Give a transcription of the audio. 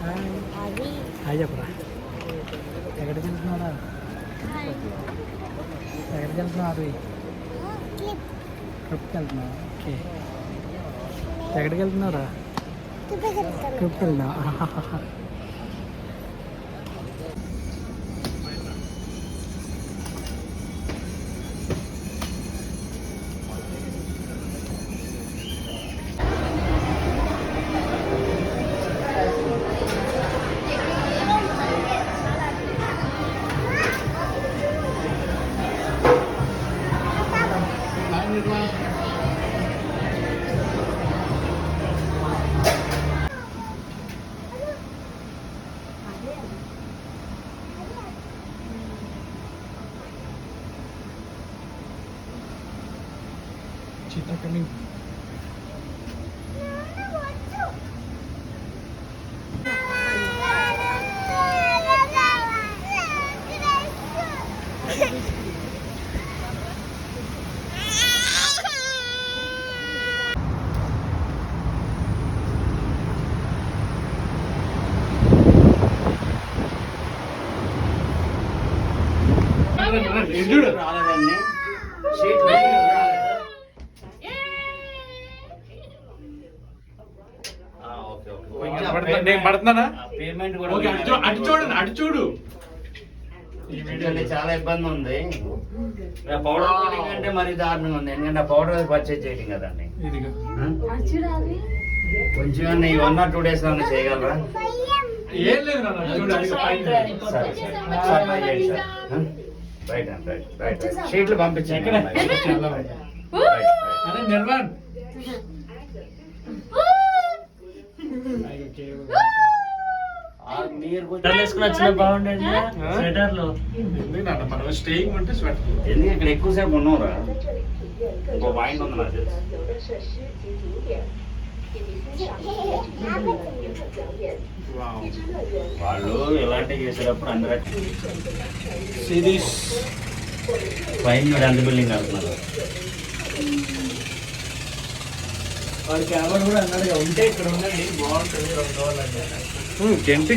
Hi చెప్పరా. ఎక్కడికి వెళ్తున్నారా? ఎక్కడికి వెళ్తున్నావు? అది ట్రిప్కి వెళ్తున్నావు. ఓకే, ఎక్కడికి వెళ్తున్నారా? ట్రిప్కి వెళ్తున్నా. Cheetah coming. చాలా ఇబ్బంది ఉంది. పౌడర్ కోటింగ్ అంటే మరీ దారుణంగా ఉంది. ఎందుకంటే పౌడర్ పర్చేజ్ చేయడం కదండి. కొంచెం 1 or 2 days లో చేయగలరా? ఏం లేదు రైట్ షీట్లు పంపించండి. నిర్వాణ్ ఎందుకు ఇక్కడ ఎక్కువసేపు ఉన్నావురా? ఇంకో పాయింట్ ఉంది నాకు తెలుసు. వాళ్ళు ఇలాంటివి చేసేటప్పుడు అందరూ సిరీస్ పైన ఎంత బిల్డింగ్ వెళ్తున్నారు. వాడి కెమెరా కూడా అన్నాడు ఉంటే ఇక్కడ ఉండండి బాగుంటుంది. 2 రోజులు అంటే